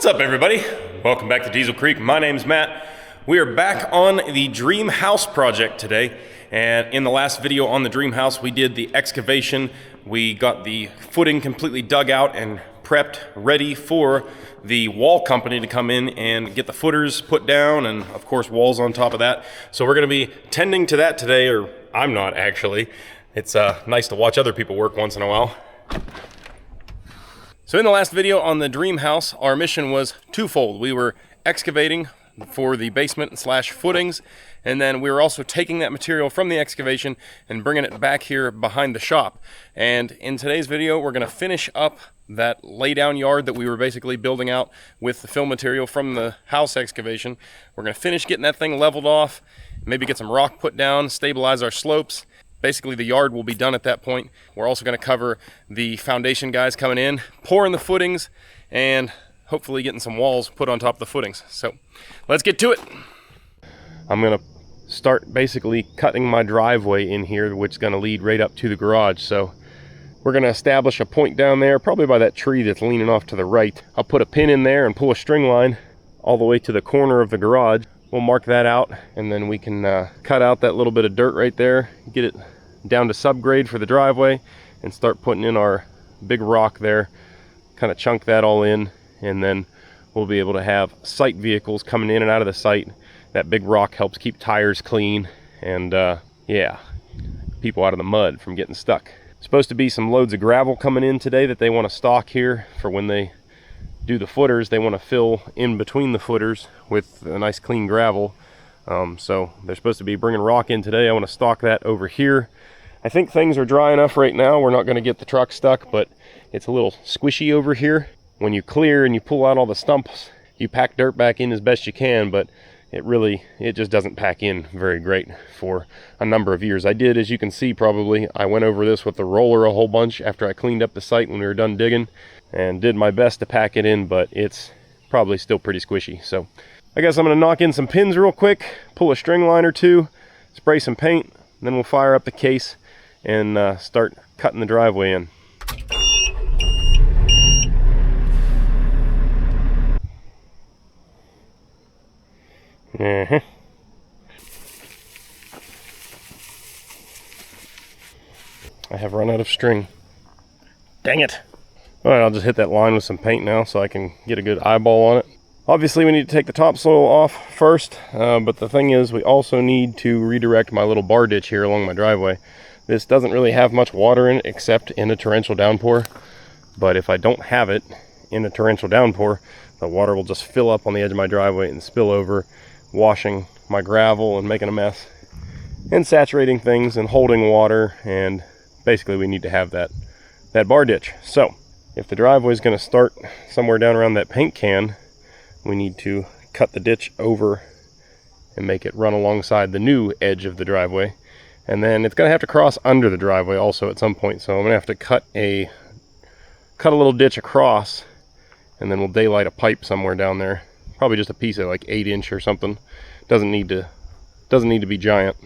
up, everybody? Welcome back to Diesel Creek. My name's Matt. We are back on the Dream House project today, and in the last video on the Dream House we did the excavation. We got the footing completely dug out and prepped, ready for the wall company to come in and get the footers put down, and of course walls on top of that. So we're going to be tending to that today, or I'm not actually. It's nice to watch other people work once in a while. So in the last video on the Dream House, our mission was twofold. We were excavating for the basement slash footings, and then we were also taking that material from the excavation and bringing it back here behind the shop. And in today's video, we're going to finish up that laydown yard that we were basically building out with the fill material from the house excavation. We're going to finish getting that thing leveled off, maybe get some rock put down, stabilize our slopes. Basically, the yard will be done at that point. We're also going to cover the foundation guys coming in, pouring the footings, and hopefully getting some walls put on top of the footings. So let's get to it. I'm going to start basically cutting my driveway in here, which is going to lead right up to the garage. So we're going to establish a point down there, probably by that tree that's leaning off to the right. I'll put a pin in there and pull a string line all the way to the corner of the garage. We'll mark that out, and then we can cut out that little bit of dirt right there, get it down to subgrade for the driveway, and start putting in our big rock there, kind of chunk that all in, and then we'll be able to have site vehicles coming in and out of the site. That big rock helps keep tires clean, and yeah, people out of the mud from getting stuck. Supposed to be some loads of gravel coming in today that they want to stock here for when they do the footers. They want to fill in between the footers with a nice clean gravel. So they're supposed to be bringing rock in today. I want to stock that over here. I think things are dry enough right now. We're not going to get the truck stuck, but it's a little squishy over here. When you clear and you pull out all the stumps, you pack dirt back in as best you can, but it just doesn't pack in very great for a number of years. I did, as you can see probably, I went over this with the roller a whole bunch after I cleaned up the site when we were done digging, and did my best to pack it in, but it's probably still pretty squishy. So I guess I'm going to knock in some pins real quick, pull a string line or two, spray some paint, and then we'll fire up the case and start cutting the driveway in. I have run out of string. Dang it. Alright, I'll just hit that line with some paint now so I can get a good eyeball on it. Obviously we need to take the topsoil off first, but the thing is we also need to redirect my little bar ditch here along my driveway. This doesn't really have much water in it except in a torrential downpour, but if I don't have it in a torrential downpour, the water will just fill up on the edge of my driveway and spill over, washing my gravel and making a mess and saturating things and holding water, and basically we need to have that bar ditch. So if the driveway is going to start somewhere down around that paint can, we need to cut the ditch over and make it run alongside the new edge of the driveway, and then it's going to have to cross under the driveway also at some point. So I'm going to have to cut a little ditch across, and then we'll daylight a pipe somewhere down there. Probably just a piece of like 8-inch or something. Doesn't need to be giant.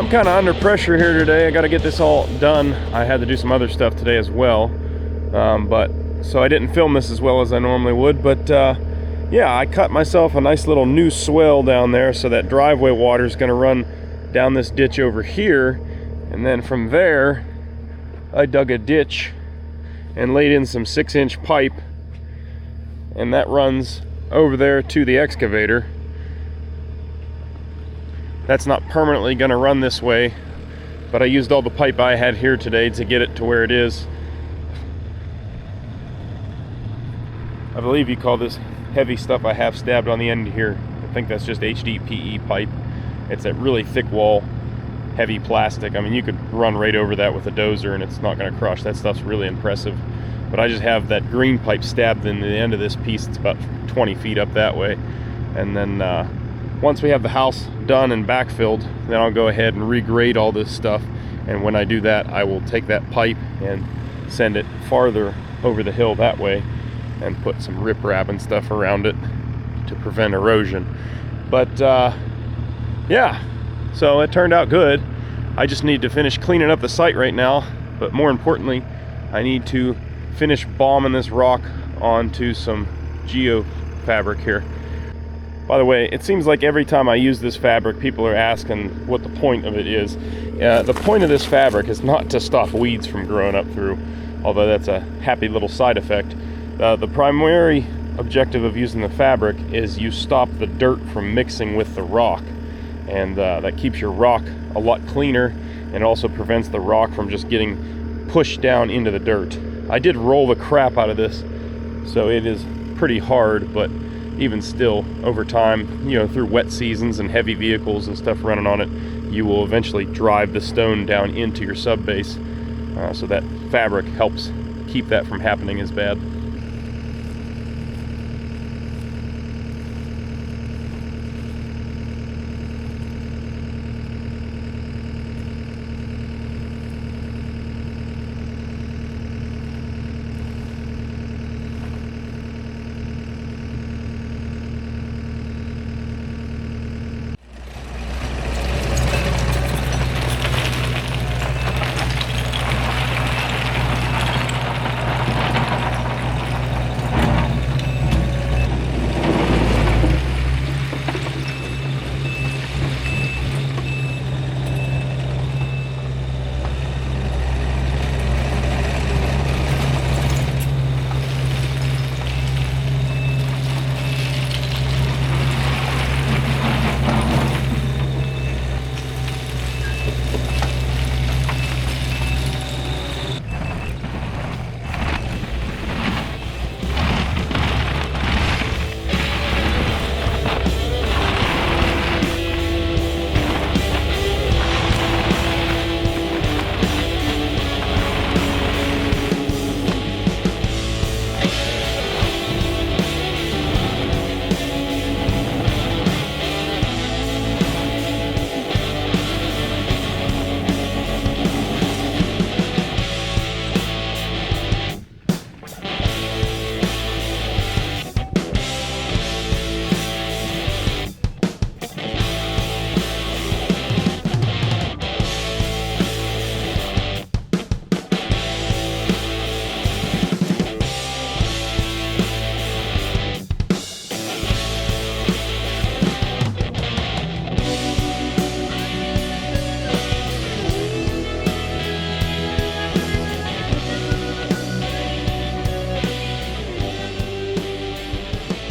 I'm kind of under pressure here today. I got to get this all done. I had to do some other stuff today as well, so I didn't film this as well as I normally would, but yeah, I cut myself a nice little new swell down there, so that driveway water is going to run down this ditch over here, and then from there I dug a ditch and laid in some 6-inch pipe, and that runs over there to the excavator. That's not permanently going to run this way, but I used all the pipe I had here today to get it to where it is. I believe you call this heavy stuff I have stabbed on the end here. I think that's just HDPE pipe. It's that really thick wall, heavy plastic. I mean, you could run right over that with a dozer and it's not going to crush. That stuff's really impressive. But I just have that green pipe stabbed in the end of this piece. It's about 20 feet up that way. And then once we have the house done and backfilled, then I'll go ahead and regrade all this stuff. And when I do that, I will take that pipe and send it farther over the hill that way and put some riprap and stuff around it to prevent erosion. But yeah, so it turned out good. I just need to finish cleaning up the site right now, but more importantly, I need to finish bombing this rock onto some geo fabric here. By the way, it seems like every time I use this fabric, people are asking what the point of it is. The point of this fabric is not to stop weeds from growing up through, although that's a happy little side effect. The primary objective of using the fabric is you stop the dirt from mixing with the rock, and that keeps your rock a lot cleaner, and also prevents the rock from just getting pushed down into the dirt. I did roll the crap out of this, so it is pretty hard, but even still, over time, you know, through wet seasons and heavy vehicles and stuff running on it, you will eventually drive the stone down into your sub base. So that fabric helps keep that from happening as bad.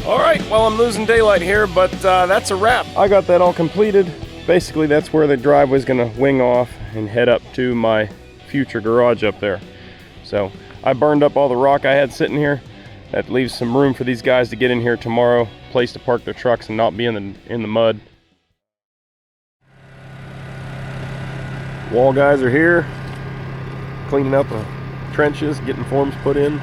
All right, well, I'm losing daylight here, but that's a wrap. I got that all completed. Basically, that's where the driveway's gonna wing off and head up to my future garage up there. So I burned up all the rock I had sitting here. That leaves some room for these guys to get in here tomorrow, place to park their trucks and not be in the mud. Wall guys are here, cleaning up the trenches, getting forms put in.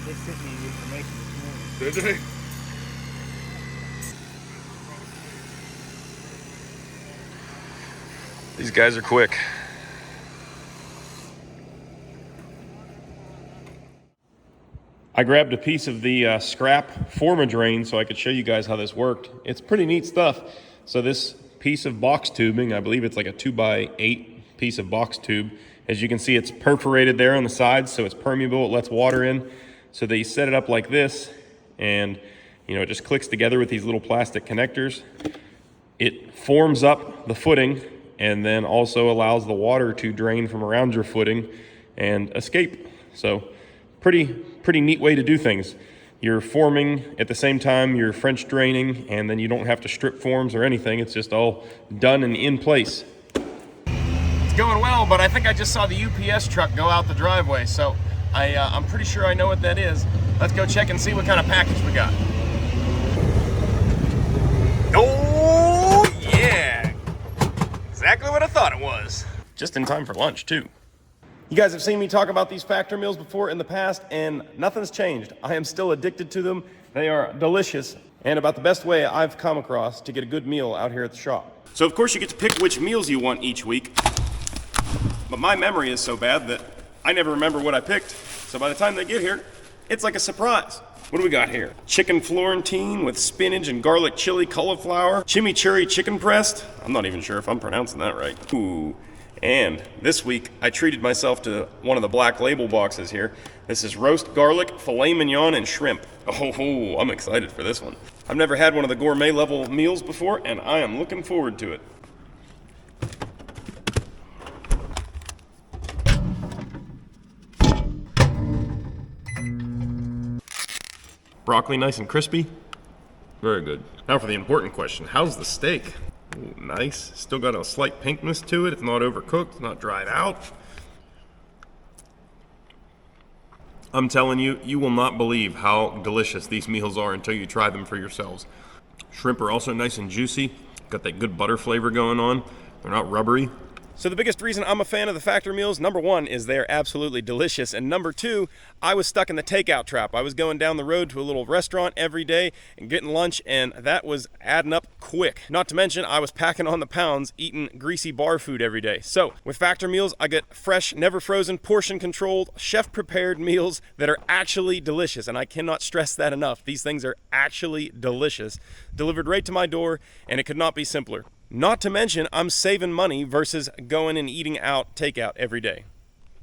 They sent me the information this morning. Did they? These guys are quick. I grabbed a piece of the scrap forma drain so I could show you guys how this worked. It's pretty neat stuff. So this piece of box tubing, I believe it's like a 2x8 piece of box tube, As you can see, it's perforated there on the sides, so it's permeable, it lets water in. So they set it up like this, and it just clicks together with these little plastic connectors. It forms up the footing and then also allows the water to drain from around your footing and escape. So pretty neat way to do things. You're forming at the same time you're French draining, and then you don't have to strip forms or anything. It's just all done and in place. It's going well, but I think I just saw the UPS truck go out the driveway, so I'm pretty sure I know what that is. Let's go check and see what kind of package we got. Oh yeah, exactly what I thought it was. Just in time for lunch too. You guys have seen me talk about these factor meals before in the past, and nothing's changed. I am still addicted to them. They are delicious and about the best way I've come across to get a good meal out here at the shop. So of course you get to pick which meals you want each week, but my memory is so bad that I never remember what I picked. So by the time they get here, it's like a surprise. What do we got here? Chicken Florentine with spinach and garlic chili cauliflower, chimichurri chicken breast. I'm not even sure if I'm pronouncing that right. Ooh. And this week, I treated myself to one of the Black Label boxes here. This is roast garlic, filet mignon, and shrimp. Oh, I'm excited for this one. I've never had one of the gourmet level meals before, and I am looking forward to it. Broccoli nice and crispy. Very good. Now for the important question, how's the steak? Ooh, nice. Still got a slight pinkness to it. It's not overcooked, it's not dried out. I'm telling you, you will not believe how delicious these meals are until you try them for yourselves. Shrimp are also nice and juicy. Got that good butter flavor going on. They're not rubbery. So the biggest reason I'm a fan of the factor meals, number one, is they're absolutely delicious. And number two, I was stuck in the takeout trap. I was going down the road to a little restaurant every day and getting lunch, and that was adding up quick. Not to mention, I was packing on the pounds, eating greasy bar food every day. So with factor meals, I get fresh, never frozen, portion controlled, chef prepared meals that are actually delicious. And I cannot stress that enough. These things are actually delicious. Delivered right to my door, and it could not be simpler. Not to mention, I'm saving money versus going and eating out takeout every day.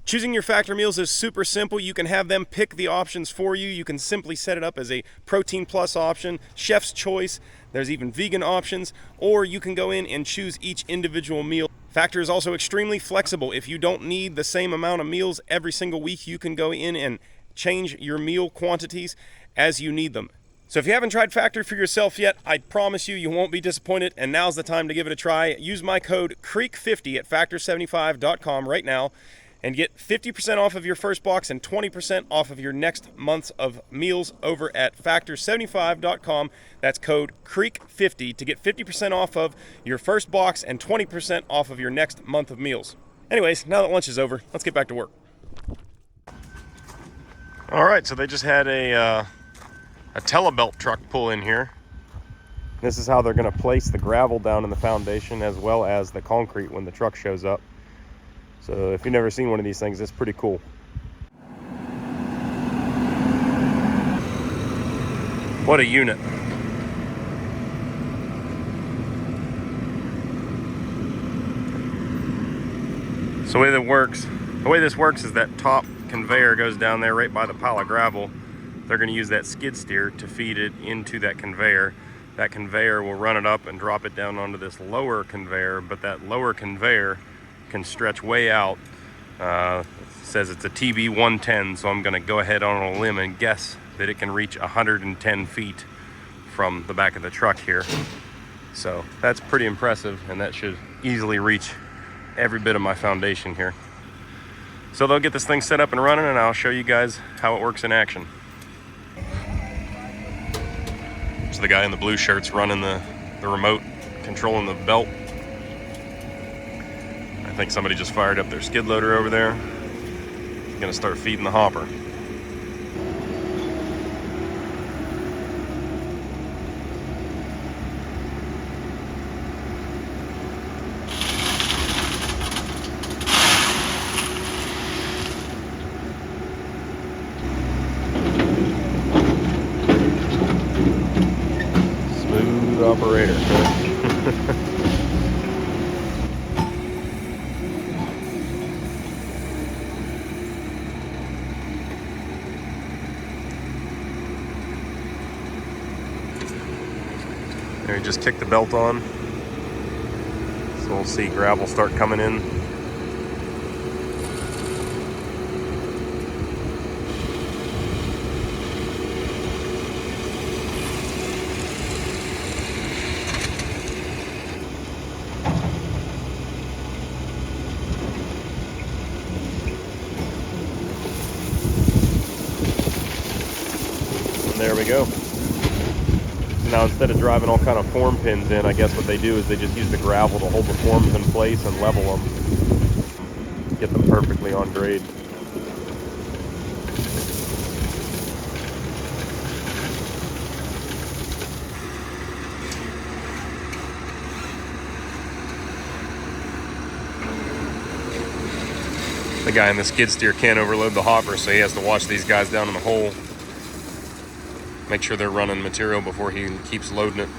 Choosing your factor meals is super simple. You can have them pick the options for you. You can simply set it up as a protein plus option, chef's choice. There's even vegan options, or you can go in and choose each individual meal. Factor is also extremely flexible. If you don't need the same amount of meals every single week, you can go in and change your meal quantities as you need them. So if you haven't tried Factor for yourself yet, I promise you won't be disappointed, and now's the time to give it a try. Use my code CREEK50 at factor75.com right now and get 50% off of your first box and 20% off of your next month's of meals over at factor75.com. That's code CREEK50 to get 50% off of your first box and 20% off of your next month of meals. Anyways, now that lunch is over, let's get back to work. All right, so they just had a telebelt truck pull in here. This is how they're going to place the gravel down in the foundation as well as the concrete when the truck shows up. So if you've never seen one of these things, it's pretty cool. What a unit. So the way this works is that top conveyor goes down there right by the pile of gravel. They're going to use that skid steer to feed it into that conveyor. That conveyor will run it up and drop it down onto this lower conveyor, but that lower conveyor can stretch way out. It says it's a TB110, so I'm going to go ahead on a limb and guess that it can reach 110 feet from the back of the truck here. So that's pretty impressive, and that should easily reach every bit of my foundation here. So they'll get this thing set up and running, and I'll show you guys how it works in action. So the guy in the blue shirt's running the remote, controlling the belt. I think somebody just fired up their skid loader over there. He's gonna start feeding the hopper. Operator. There, he just kicked the belt on. So we'll see gravel start coming in. And there we go. Now instead of driving all kind of form pins in, I guess what they do is they just use the gravel to hold the forms in place and level them. Get them perfectly on grade. The guy in the skid steer can't overload the hopper, so he has to watch these guys down in the hole. Make sure they're running material before he keeps loading it.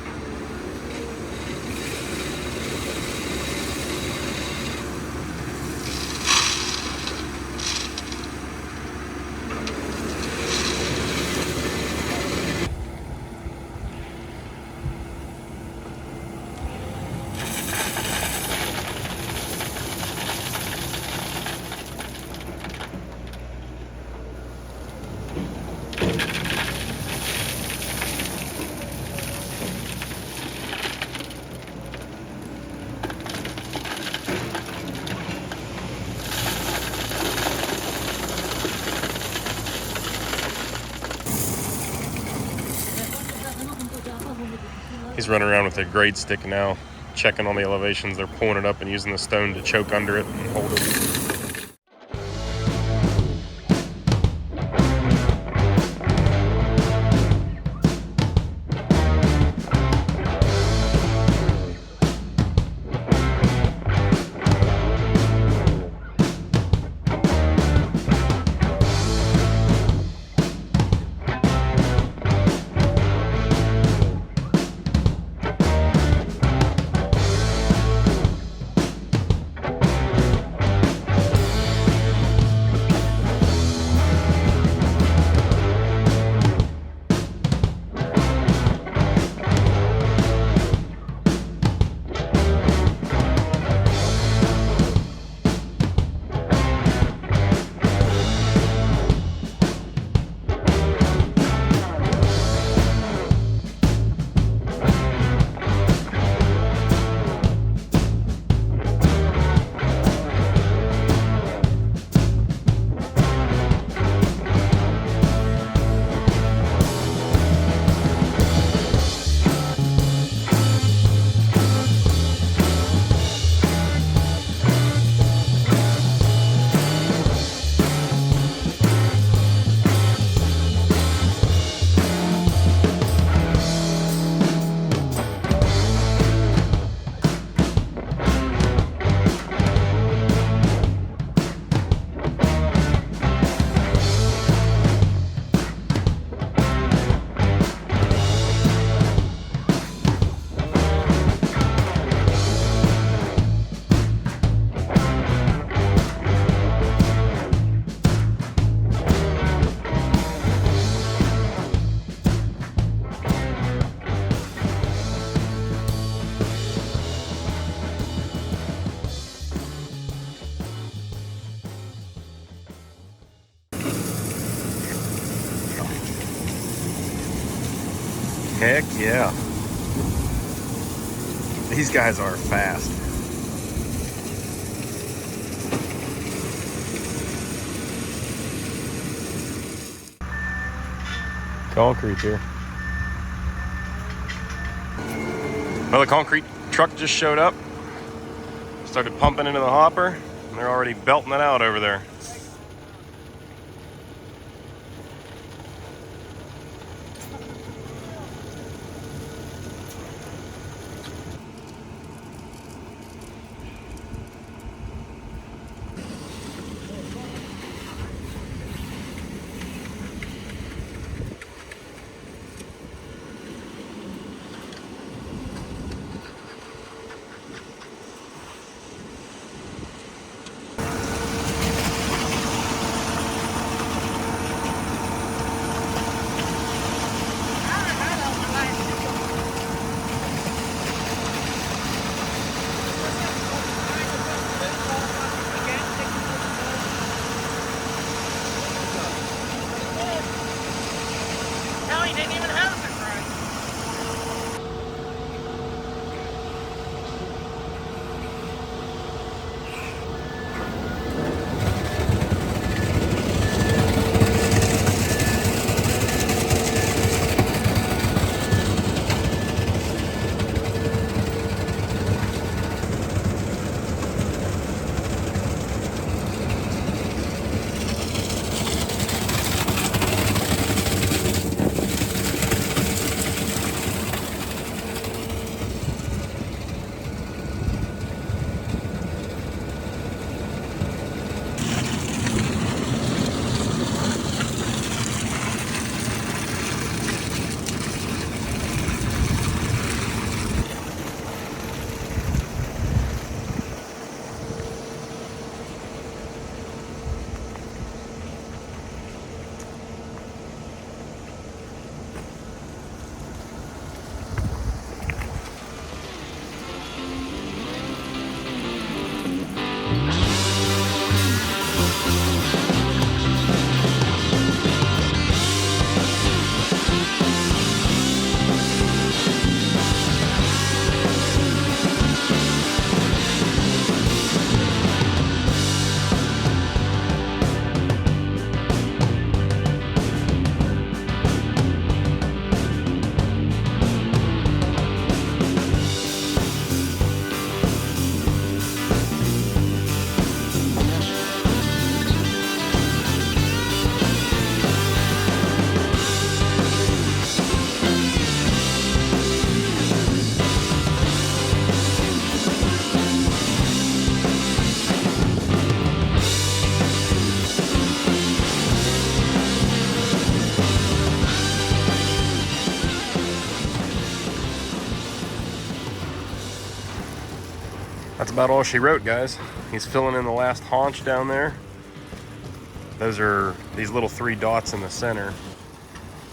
He's running around with a grade stick now, checking on the elevations. They're pulling it up and using the stone to choke under it and hold it. Heck yeah. These guys are fast. Concrete here. Well, the concrete truck just showed up. Started pumping into the hopper, and they're already belting it out over there. didn't even have a surprise. That's about all she wrote, guys. He's filling in the last haunch down there. Those are, these little 3 dots in the center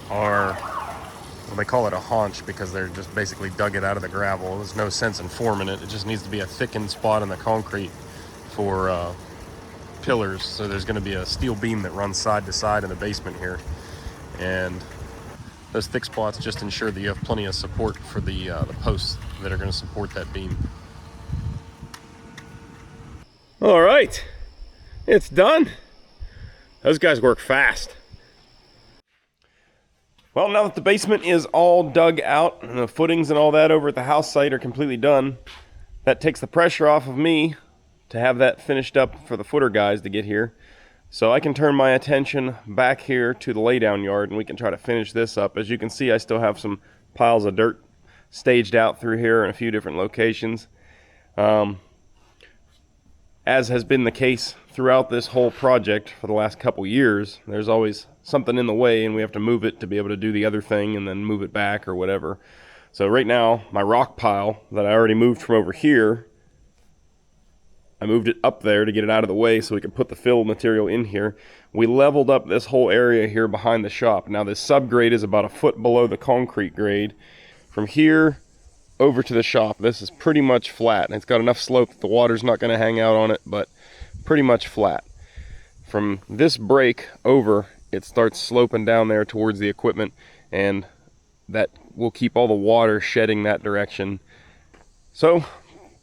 are, well, they call it a haunch because they're just basically dug it out of the gravel. There's no sense in forming it. It just needs to be a thickened spot in the concrete for pillars. So there's going to be a steel beam that runs side to side in the basement here. And those thick spots just ensure that you have plenty of support for the posts that are going to support that beam. All right, it's done. Those guys work fast. Well, now that the basement is all dug out and the footings and all that over at the house site are completely done, that takes the pressure off of me to have that finished up for the footer guys to get here. So I can turn my attention back here to the laydown yard and we can try to finish this up. As you can see, I still have some piles of dirt staged out through here in a few different locations. As has been the case throughout this whole project for the last couple years, there's always something in the way and we have to move it to be able to do the other thing and then move it back or whatever. So right now, my rock pile that I already moved from over here, I moved it up there to get it out of the way so we could put the fill material in here. We leveled up this whole area here behind the shop. Now this subgrade is about a foot below the concrete grade. From here over to the shop, this is pretty much flat, and it's got enough slope that the water's not going to hang out on it, but pretty much flat. From this break over, it starts sloping down there towards the equipment, and that will keep all the water shedding that direction. So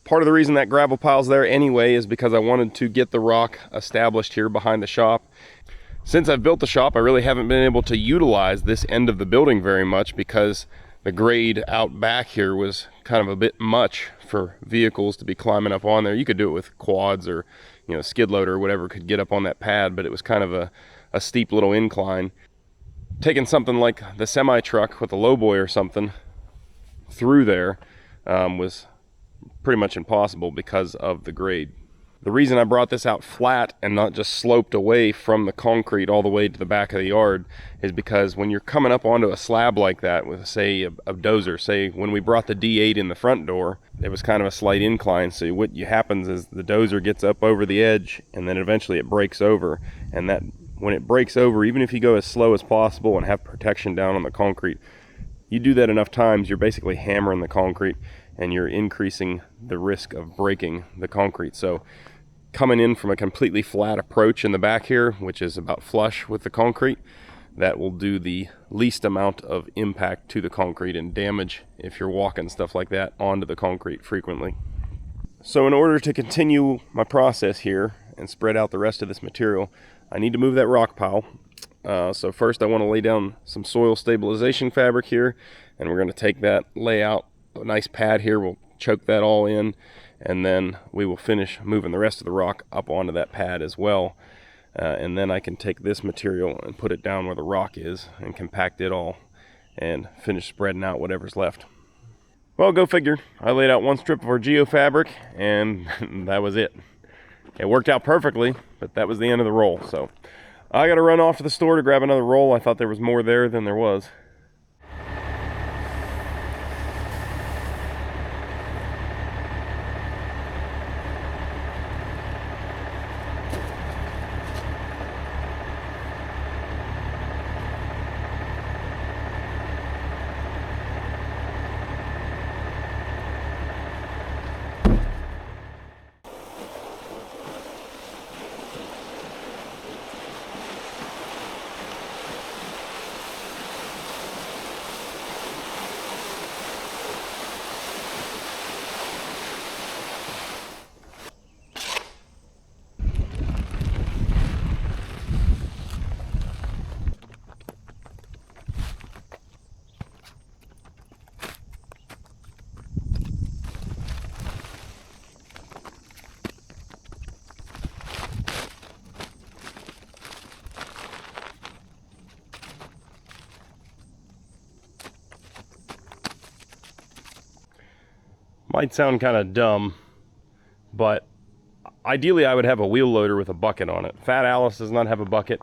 part of the reason that gravel pile's there anyway is because I wanted to get the rock established here behind the shop. Since I've built the shop, I really haven't been able to utilize this end of the building very much because the grade out back here was kind of a bit much for vehicles to be climbing up on there. You could do it with quads or, you know, skid loader or whatever could get up on that pad, but it was kind of a steep little incline. Taking something like the semi truck with a lowboy or something through there was pretty much impossible because of the grade. The reason I brought this out flat and not just sloped away from the concrete all the way to the back of the yard is because when you're coming up onto a slab like that with, say, a dozer, say when we brought the D8 in the front door, there was kind of a slight incline. So what happens is the dozer gets up over the edge and then eventually it breaks over. And that when it breaks over, even if you go as slow as possible and have protection down on the concrete, you do that enough times, you're basically hammering the concrete and you're increasing the risk of breaking the concrete. So coming in from a completely flat approach in the back here, which is about flush with the concrete, that will do the least amount of impact to the concrete and damage if you're walking stuff like that onto the concrete frequently. So in order to continue my process here and spread out the rest of this material, I need to move that rock pile. So first I want to lay down some soil stabilization fabric here, and we're going to take that, lay out a nice pad here, we'll choke that all in, and then we will finish moving the rest of the rock up onto that pad as well. And then I can take this material and put it down where the rock is and compact it all and finish spreading out whatever's left. Well, go figure. I laid out one strip of our geofabric and that was it. It worked out perfectly, but that was the end of the roll. So I got to run off to the store to grab another roll. I thought there was more there than there was. Might sound kind of dumb, but ideally I would have a wheel loader with a bucket on it. Fat Alice does not have a bucket.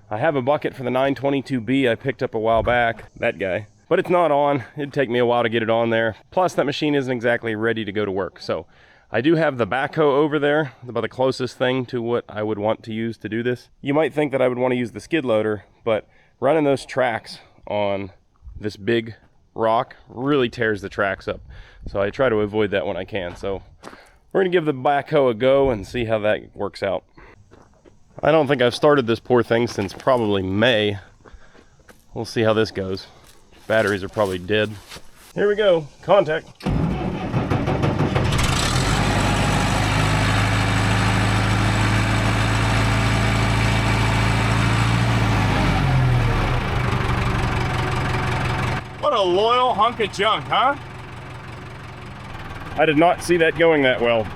I have a bucket for the 922B I picked up a while back, that guy. But it's not on. It'd take me a while to get it on there. Plus that machine isn't exactly ready to go to work. So I do have the backhoe over there, about the closest thing to what I would want to use to do this. You might think that I would want to use the skid loader, but running those tracks on this big rock really tears the tracks up. So I try to avoid that when I can. So we're gonna give the backhoe a go and see how that works out. I don't think I've started this poor thing since probably May. We'll see how this goes. Batteries are probably dead. Here we go, contact. What a loyal hunk of junk, huh? I did not see that going that well.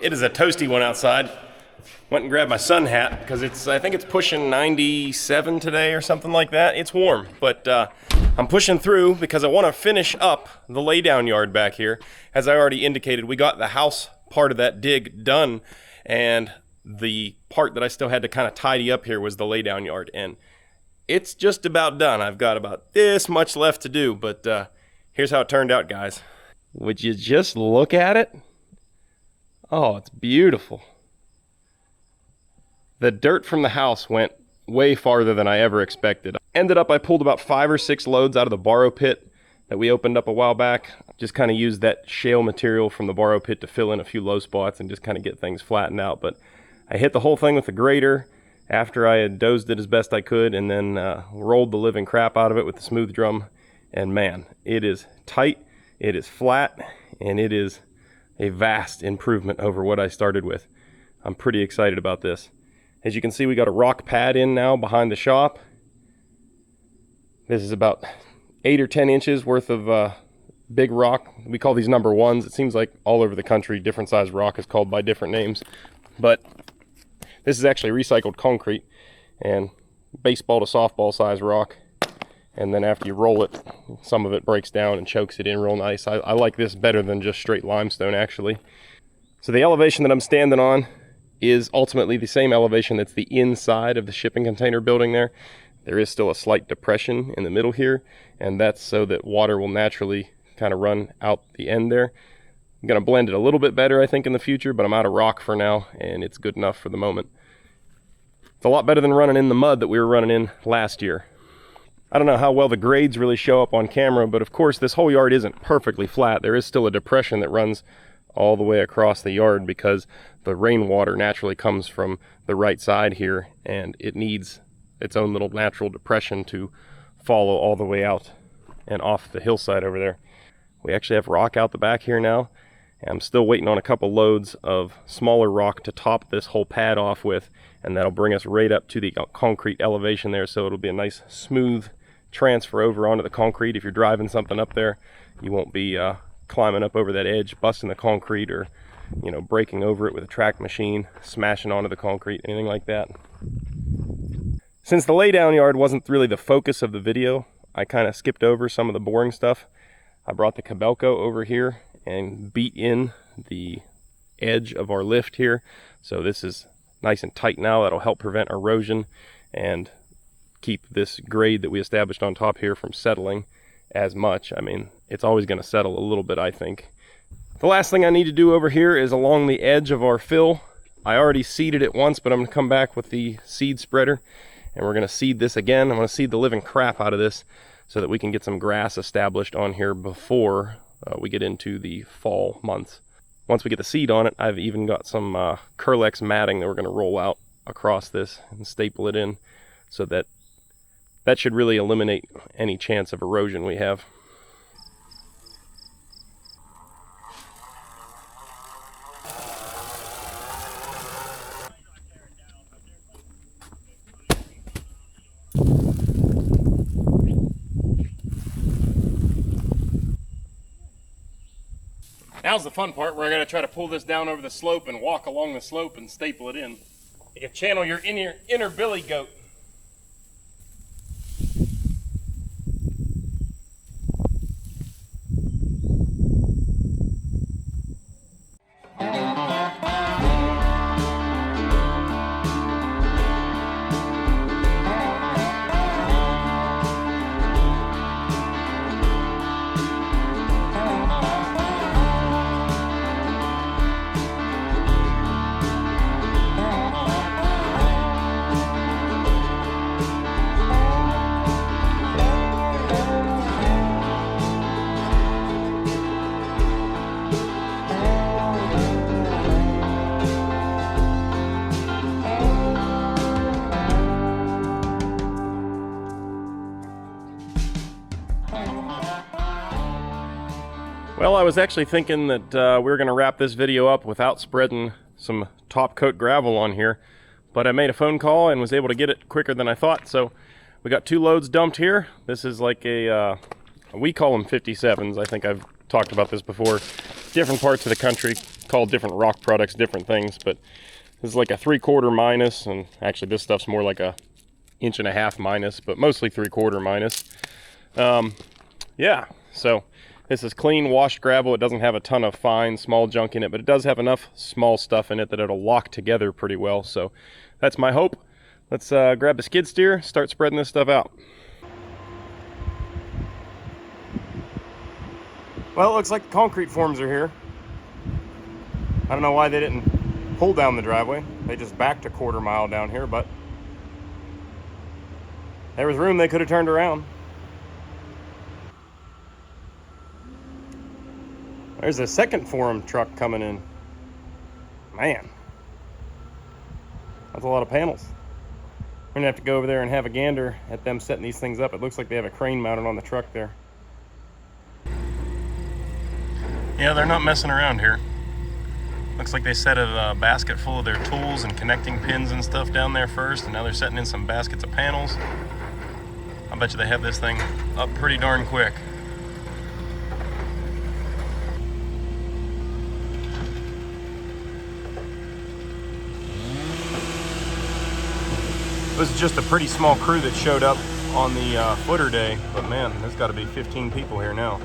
It is a toasty one outside. Went and grabbed my sun hat because I think it's pushing 97 today or something like that. It's warm, but I'm pushing through because I want to finish up the laydown yard back here. As I already indicated, we got the house part of that dig done, and the part that I still had to kind of tidy up here was the laydown yard, and it's just about done. I've got about this much left to do, but here's how it turned out, guys. Would you just look at it? Oh, it's beautiful. The dirt from the house went way farther than I ever expected. Ended up, I pulled about 5 or 6 loads out of the borrow pit that we opened up a while back. Just kind of used that shale material from the borrow pit to fill in a few low spots and just kind of get things flattened out. But I hit the whole thing with the grader after I had dozed it as best I could, and then rolled the living crap out of it with the smooth drum. And man, it is tight, it is flat, and it is a vast improvement over what I started with. I'm pretty excited about this. As you can see, we got a rock pad in now behind the shop. This is about 8 or 10 inches worth of big rock. We call these number ones. It seems like all over the country, different size rock is called by different names. But this is actually recycled concrete and baseball to softball size rock. And then after you roll it, some of it breaks down and chokes it in real nice. I like this better than just straight limestone, actually. So the elevation that I'm standing on is ultimately the same elevation that's the inside of the shipping container building there. There is still a slight depression in the middle here, and that's so that water will naturally kind of run out the end there. I'm going to blend it a little bit better, I think, in the future, but I'm out of rock for now, and it's good enough for the moment. It's a lot better than running in the mud that we were running in last year. I don't know how well the grades really show up on camera, but of course this whole yard isn't perfectly flat. There is still a depression that runs all the way across the yard because the rainwater naturally comes from the right side here, and it needs its own little natural depression to follow all the way out and off the hillside over there. We actually have rock out the back here now, and I'm still waiting on a couple loads of smaller rock to top this whole pad off with, and that'll bring us right up to the concrete elevation there, so it'll be a nice smooth transfer over onto the concrete. If you're driving something up there, you won't be climbing up over that edge, busting the concrete, or breaking over it with a track machine, smashing onto the concrete, anything like that. Since the laydown yard wasn't really the focus of the video, I kind of skipped over some of the boring stuff. I brought the Cabelco over here and beat in the edge of our lift here, so this is nice and tight now. That'll help prevent erosion and keep this grade that we established on top here from settling as much. I mean, it's always going to settle a little bit, I think. The last thing I need to do over here is along the edge of our fill. I already seeded it once, but I'm going to come back with the seed spreader, and we're going to seed this again. I'm going to seed the living crap out of this so that we can get some grass established on here before we get into the fall months. Once we get the seed on it, I've even got some Curlex matting that we're going to roll out across this and staple it in, so that should really eliminate any chance of erosion we have. Now's the fun part. We're going to try to pull this down over the slope and walk along the slope and staple it in. You can channel your inner billy goat. Well, I was actually thinking that we were going to wrap this video up without spreading some top coat gravel on here, but I made a phone call and was able to get it quicker than I thought. So we got 2 loads dumped here. This is like a we call them 57s. I think I've talked about this before. Different parts of the country called different rock products, different things, but this is like a 3/4 minus, and actually this stuff's more like a 1.5 inch minus, but mostly 3/4 minus. Yeah, so this is clean washed gravel. It doesn't have a ton of fine small junk in it, but it does have enough small stuff in it that it'll lock together pretty well. So that's my hope. Let's grab the skid steer, start spreading this stuff out. Well, it looks like the concrete forms are here. I don't know why they didn't pull down the driveway. They just backed a 1/4 mile down here, but there was room. They could have turned around. There's a second form truck coming in. Man, that's a lot of panels. We're gonna have to go over there and have a gander at them setting these things up. It looks like they have a crane mounted on the truck there. Yeah, they're not messing around here. Looks like they set a basket full of their tools and connecting pins and stuff down there first, and now they're setting in some baskets of panels. I bet you they have this thing up pretty darn quick. This is just a pretty small crew that showed up on the footer day, but man, there's got to be 15 people here now.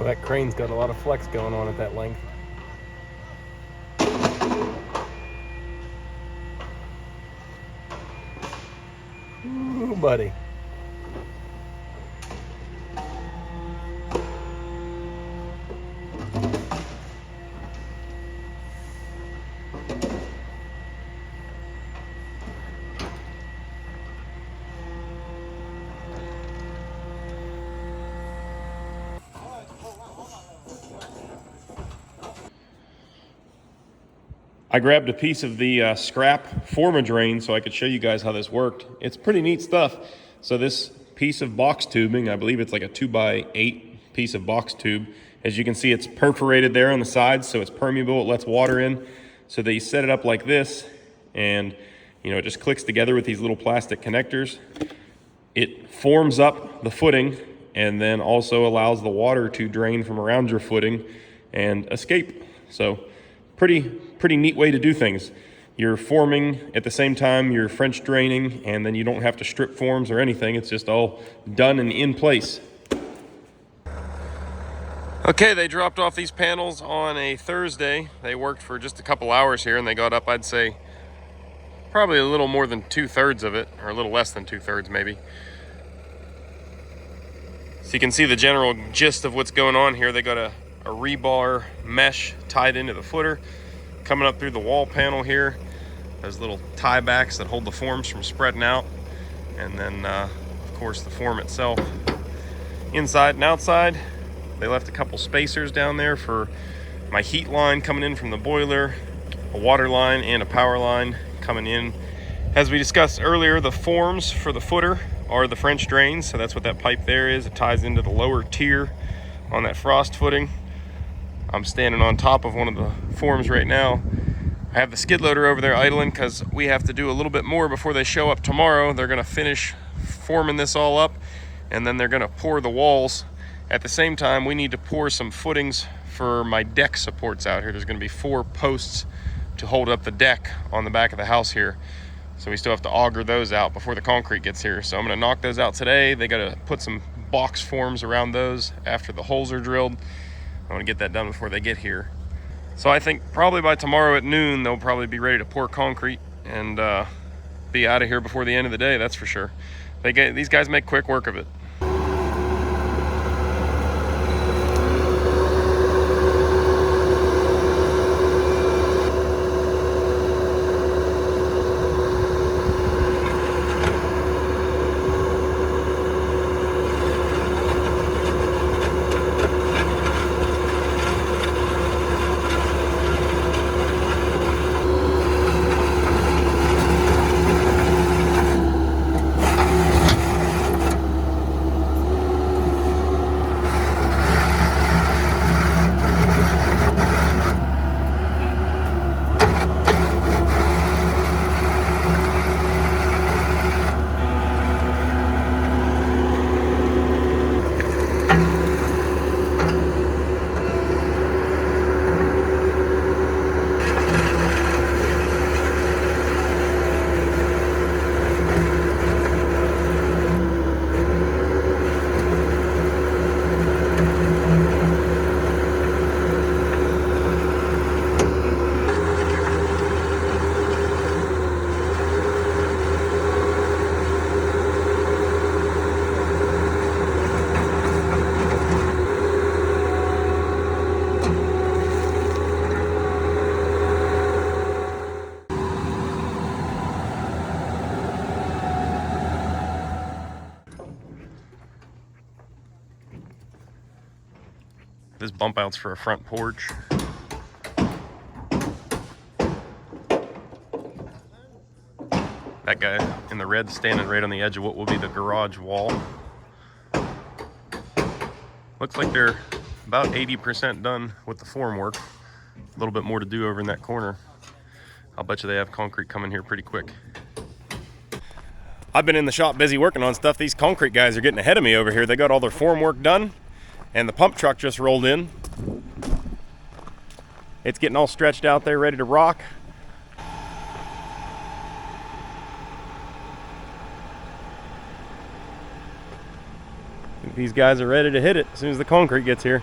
Well, that crane's got a lot of flex going on at that length. Ooh, buddy. I grabbed a piece of the scrap forma drain so I could show you guys how this worked. It's pretty neat stuff. So this piece of box tubing, I believe it's like a 2x8 piece of box tube. As you can see, it's perforated there on the sides, so it's permeable, it lets water in. So they set it up like this, and it just clicks together with these little plastic connectors. It forms up the footing and then also allows the water to drain from around your footing and escape. So pretty neat way to do things. You're forming at the same time you're French draining, and then you don't have to strip forms or anything. It's just all done and in place. Okay, they dropped off these panels on a Thursday. They worked for just a couple hours here, and they got up, I'd say, probably a little more than 2/3 of it, or a little less than 2/3 maybe. So you can see the general gist of what's going on here. They got a rebar mesh tied into the footer, coming up through the wall panel here. Those little tie backs that hold the forms from spreading out. And then, of course, the form itself. Inside and outside, they left a couple spacers down there for my heat line coming in from the boiler, a water line and a power line coming in. As we discussed earlier, the forms for the footer are the French drains, so that's what that pipe there is. It ties into the lower tier on that frost footing. I'm standing on top of one of the forms right now. I have the skid loader over there idling because we have to do a little bit more before they show up tomorrow. They're gonna finish forming this all up, and then they're gonna pour the walls. At the same time, we need to pour some footings for my deck supports out here. There's gonna be 4 posts to hold up the deck on the back of the house here. So we still have to auger those out before the concrete gets here. So I'm gonna knock those out today. They gotta put some box forms around those after the holes are drilled. I wanna get that done before they get here. So I think probably by tomorrow at noon, they'll probably be ready to pour concrete and be out of here before the end of the day, that's for sure. These guys make quick work of it. This bump out's for a front porch. That guy in the red standing right on the edge of what will be the garage wall. Looks like they're about 80% done with the form work. A little bit more to do over in that corner. I'll bet you they have concrete coming here pretty quick. I've been in the shop busy working on stuff. These concrete guys are getting ahead of me over here. They got all their form work done, and the pump truck just rolled in. It's getting all stretched out there, ready to rock. I think these guys are ready to hit it as soon as the concrete gets here.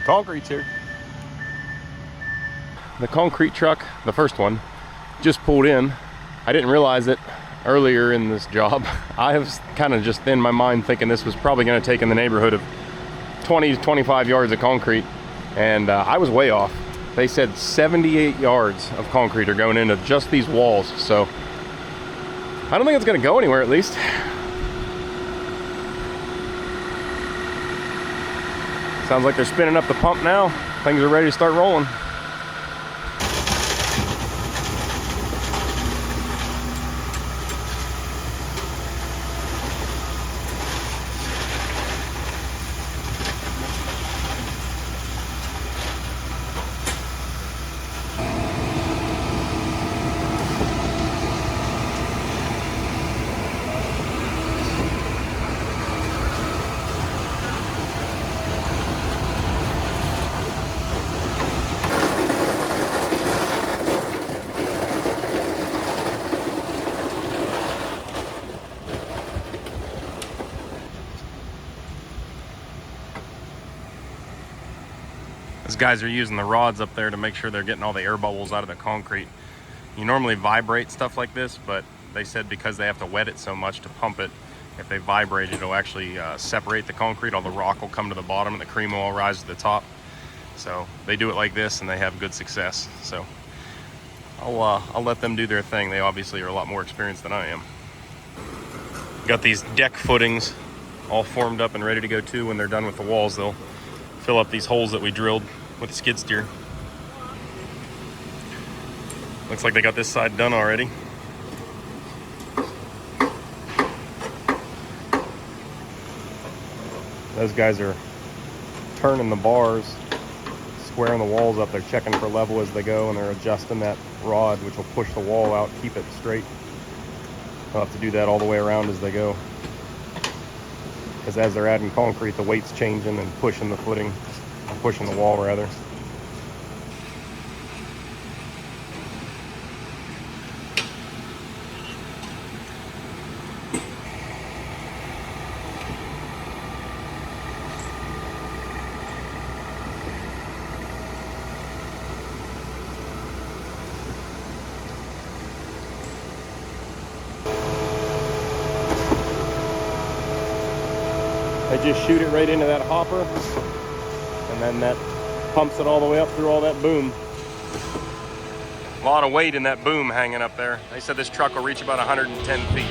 Concrete's here. The concrete truck, the first one, just pulled in. I didn't realize it earlier in this job. I was kind of just in my mind thinking this was probably going to take in the neighborhood of 20 to 25 yards of concrete, and I was way off. They said 78 yards of concrete are going into just these walls, so I don't think it's going to go anywhere, at least. Sounds like they're spinning up the pump now. Things are ready to start rolling. Those guys are using the rods up there to make sure they're getting all the air bubbles out of the concrete. You normally vibrate stuff like this, but they said because they have to wet it so much to pump it, if they vibrate it, it'll actually separate the concrete. All the rock will come to the bottom and the cream will rise to the top. So they do it like this and they have good success. So I'll let them do their thing. They obviously are a lot more experienced than I am. Got these deck footings all formed up and ready to go too. When they're done with the walls, they'll fill up these holes that we drilled with the skid steer. Looks like they got this side done already. Those guys are turning the bars, squaring the walls up. They're checking for level as they go, and they're adjusting that rod, which will push the wall out, keep it straight. They'll have to do that all the way around as they go. Because as they're adding concrete, the weight's changing and pushing the footing, pushing the wall rather. They just shoot it right into that hopper, and then that pumps it all the way up through all that boom. A lot of weight in that boom hanging up there. They said this truck will reach about 110 feet.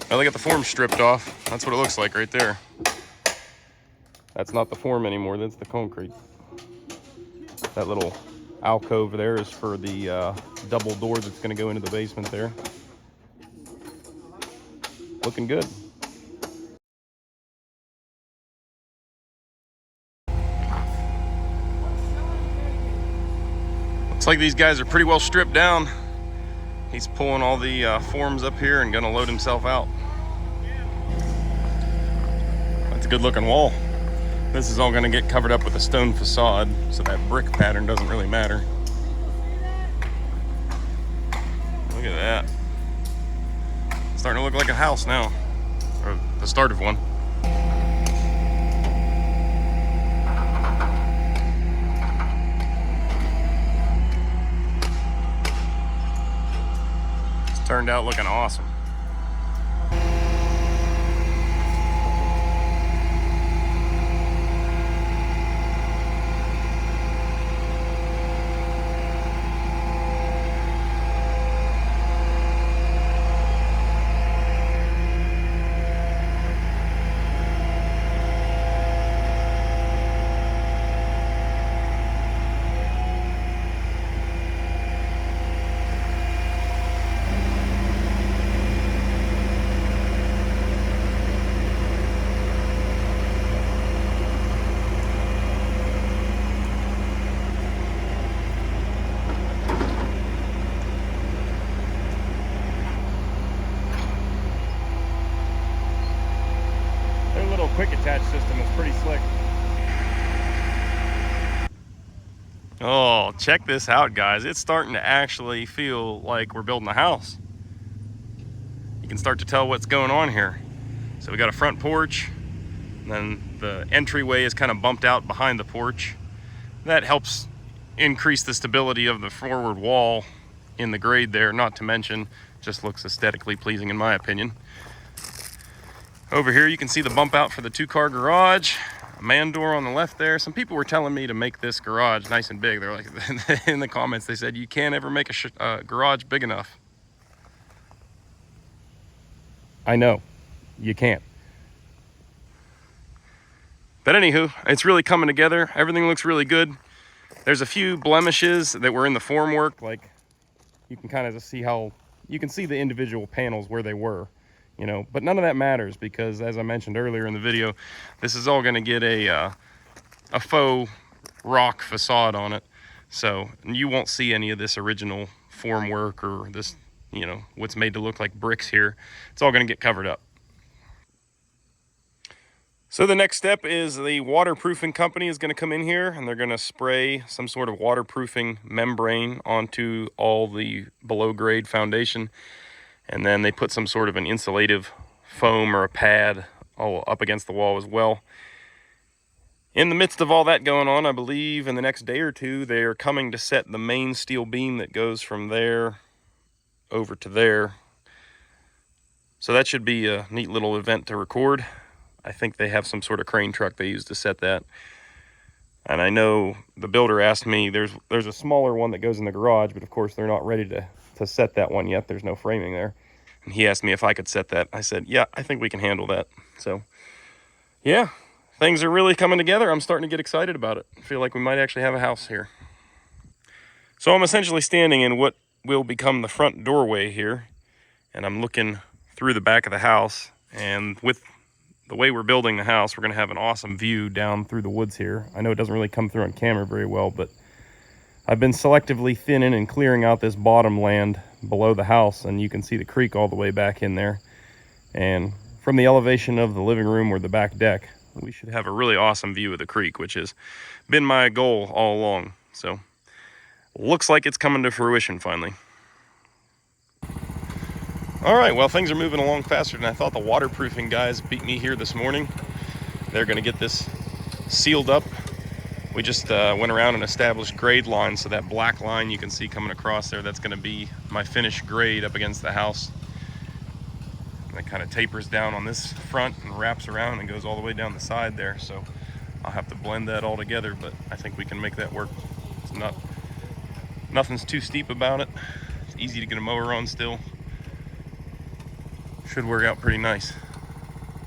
Now they got the form stripped off. That's what it looks like right there. That's not the form anymore, that's the concrete. That little alcove there is for the double door that's gonna go into the basement there. Looking good. Looks like these guys are pretty well stripped down. He's pulling all the forms up here and gonna load himself out. That's a good looking wall. This is all gonna get covered up with a stone facade, so that brick pattern doesn't really matter. Look at that. Starting to look like a house now, or the start of one. It's turned out looking awesome. Quick attach system is pretty slick. Oh, check this out, guys. It's starting to actually feel like we're building a house. You can start to tell what's going on here. So we got a front porch, and then the entryway is kind of bumped out behind the porch. That helps increase the stability of the forward wall in the grade there, not to mention just looks aesthetically pleasing in my opinion. Over here you can see the bump out for the 2-car garage, a man door on the left there. Some people were telling me to make this garage nice and big. They're like, in the comments they said you can't ever make a garage big enough. I know, you can't. But anywho, it's really coming together. Everything looks really good. There's a few blemishes that were in the formwork, like you can kind of just see how, you can see the individual panels where they were. You know, but none of that matters because, as I mentioned earlier in the video, this is all going to get a faux rock facade on it. So you won't see any of this original formwork or this, you know, what's made to look like bricks here. It's all going to get covered up. So the next step is the waterproofing company is going to come in here and they're going to spray some sort of waterproofing membrane onto all the below grade foundation. And then they put some sort of an insulative foam or a pad all up against the wall as well. In the midst of all that going on, I believe in the next day or two, they're coming to set the main steel beam that goes from there over to there. So that should be a neat little event to record. I think they have some sort of crane truck they use to set that. And I know the builder asked me, there's a smaller one that goes in the garage, but of course they're not ready to set that one yet. There's no framing there. And he asked me if I could set that. I said, yeah, I think we can handle that. So yeah, things are really coming together. I'm starting to get excited about it. I feel like we might actually have a house here. So I'm essentially standing in what will become the front doorway here. And I'm looking through the back of the house. And with the way we're building the house, we're going to have an awesome view down through the woods here. I know it doesn't really come through on camera very well, but I've been selectively thinning and clearing out this bottom land below the house, and you can see the creek all the way back in there. And from the elevation of the living room or the back deck, we should have a really awesome view of the creek, which has been my goal all along. So looks like it's coming to fruition finally. All right, well, things are moving along faster than I thought. The waterproofing guys beat me here this morning. They're going to get this sealed up. We just went around and established grade lines, so that black line you can see coming across there, that's going to be my finished grade up against the house. And it kind of tapers down on this front and wraps around and goes all the way down the side there. So I'll have to blend that all together, but I think we can make that work. It's nothing's too steep about it. It's easy to get a mower on still. should work out pretty nice.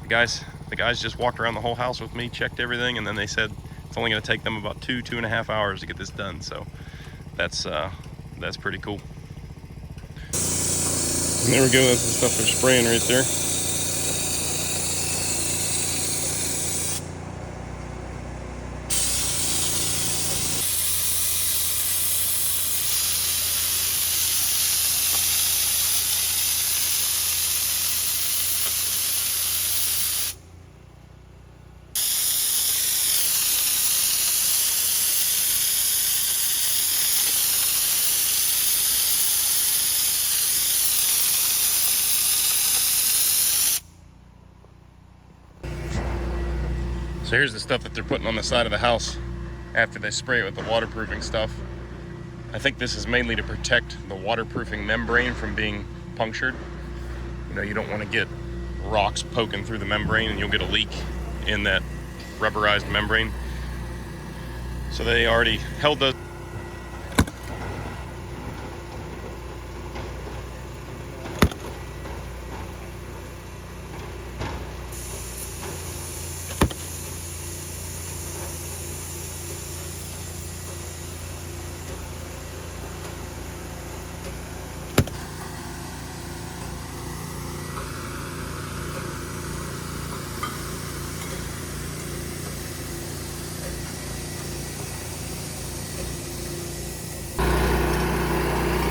The guys just walked around the whole house with me, checked everything, and then they said it's only going to take them about 2.5 hours to get this done. So that's pretty cool. And there we go. That's the stuff they're spraying right there. So here's the stuff that they're putting on the side of the house after they spray it with the waterproofing stuff. I think this is mainly to protect the waterproofing membrane from being punctured. You know, you don't want to get rocks poking through the membrane and you'll get a leak in that rubberized membrane. So they already held those.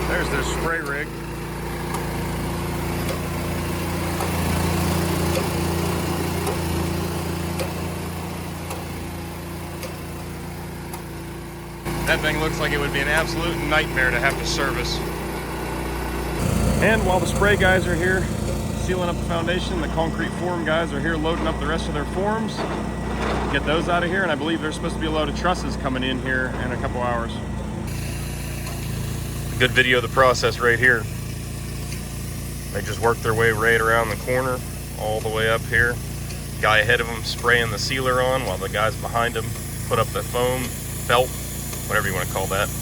There's their spray rig. That thing looks like it would be an absolute nightmare to have to service. And while the spray guys are here sealing up the foundation, the concrete form guys are here loading up the rest of their forms. Get those out of here, and I believe there's supposed to be a load of trusses coming in here in a couple hours. Good video of the process right here. They just worked their way right around the corner, all the way up here. Guy ahead of them spraying the sealer on while the guys behind him put up the foam, felt, whatever you want to call that,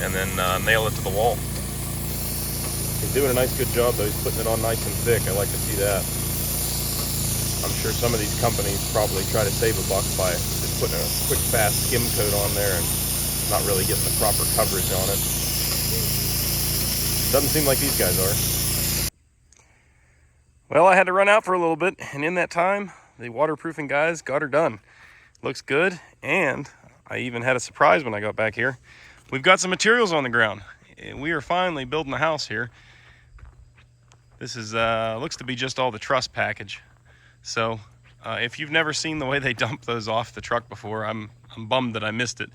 and then nail it to the wall. He's doing a nice good job though. He's putting it on nice and thick. I like to see that. I'm sure some of these companies probably try to save a buck by just putting a quick fast skim coat on there and not really getting the proper coverage on it. Doesn't seem like these guys are. Well, I had to run out for a little bit, and in that time, the waterproofing guys got her done. Looks good, and I even had a surprise when I got back here. We've got some materials on the ground. We are finally building the house here. This is looks to be just all the truss package. So if you've never seen the way they dump those off the truck before, I'm bummed that I missed it,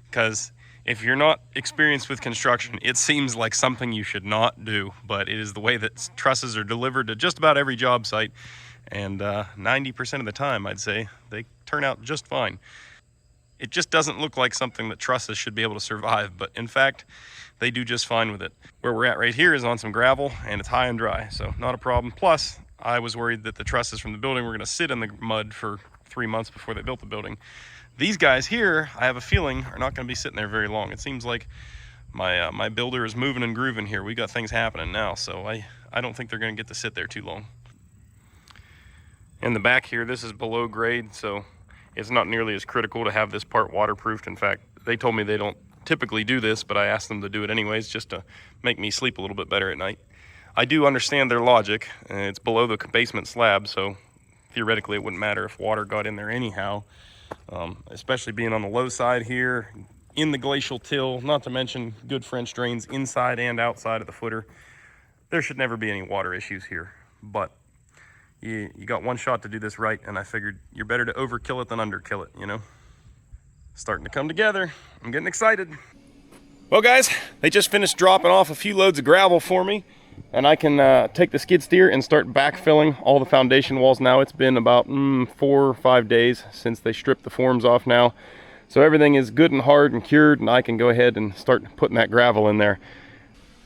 because if you're not experienced with construction, it seems like something you should not do, but it is the way that trusses are delivered to just about every job site, and 90% of the time, I'd say, they turn out just fine. It just doesn't look like something that trusses should be able to survive, but in fact, they do just fine with it. Where we're at right here is on some gravel, and it's high and dry, so not a problem. Plus, I was worried that the trusses from the building were gonna sit in the mud for 3 months before they built the building. These guys here, I have a feeling, are not going to be sitting there very long. It seems like my builder is moving and grooving here. We got things happening now, so I don't think they're going to get to sit there too long. In the back here, this is below grade, so it's not nearly as critical to have this part waterproofed. In fact, they told me they don't typically do this, but I asked them to do it anyways just to make me sleep a little bit better at night. I do understand their logic. It's below the basement slab, so theoretically it wouldn't matter if water got in there anyhow. Especially being on the low side here, in the glacial till, not to mention good French drains inside and outside of the footer. There should never be any water issues here, but you got one shot to do this right, and I figured you're better to overkill it than underkill it, you know? Starting to come together. I'm getting excited. Well guys, they just finished dropping off a few loads of gravel for me, and I can take the skid steer and start backfilling all the foundation walls now. It's been about 4 or 5 days since they stripped the forms off now. So everything is good and hard and cured, and I can go ahead and start putting that gravel in there.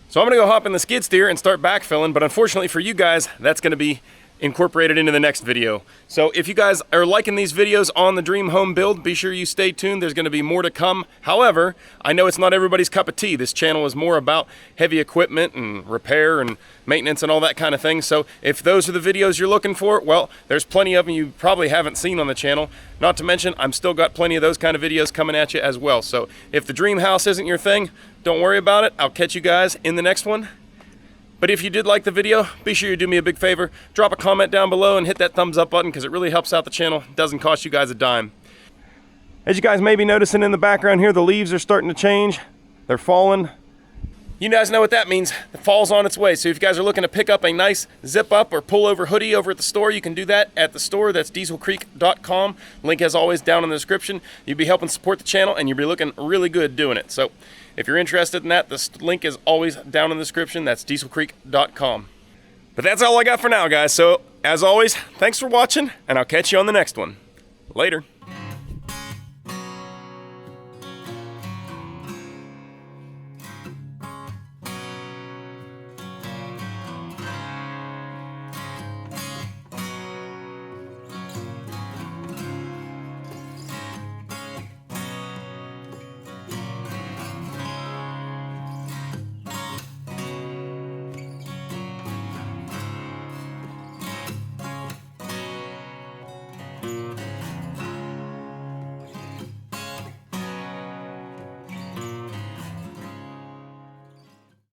So I'm gonna go hop in the skid steer and start backfilling, but unfortunately for you guys, that's gonna be incorporated into the next video. So if you guys are liking these videos on the dream home build, be sure you stay tuned. There's going to be more to come. However, I know it's not everybody's cup of tea. This channel is more about heavy equipment and repair and maintenance and all that kind of thing. So if those are the videos you're looking for, well, there's plenty of them you probably haven't seen on the channel. Not to mention, I'm still got plenty of those kind of videos coming at you as well. So if the dream house isn't your thing, don't worry about it. I'll catch you guys in the next one. But if you did like the video, be sure you do me a big favor. Drop a comment down below and hit that thumbs up button because it really helps out the channel. It doesn't cost you guys a dime. As you guys may be noticing in the background here, the leaves are starting to change. They're falling. You guys know what that means. The fall's on its way. So if you guys are looking to pick up a nice zip up or pull over hoodie over at the store, you can do that at the store. That's dieselcreek.com. Link as always down in the description. You'll be helping support the channel and you'll be looking really good doing it. So if you're interested in that, the link is always down in the description. That's dieselcreek.com. But that's all I got for now, guys. So as always, thanks for watching and I'll catch you on the next one. Later.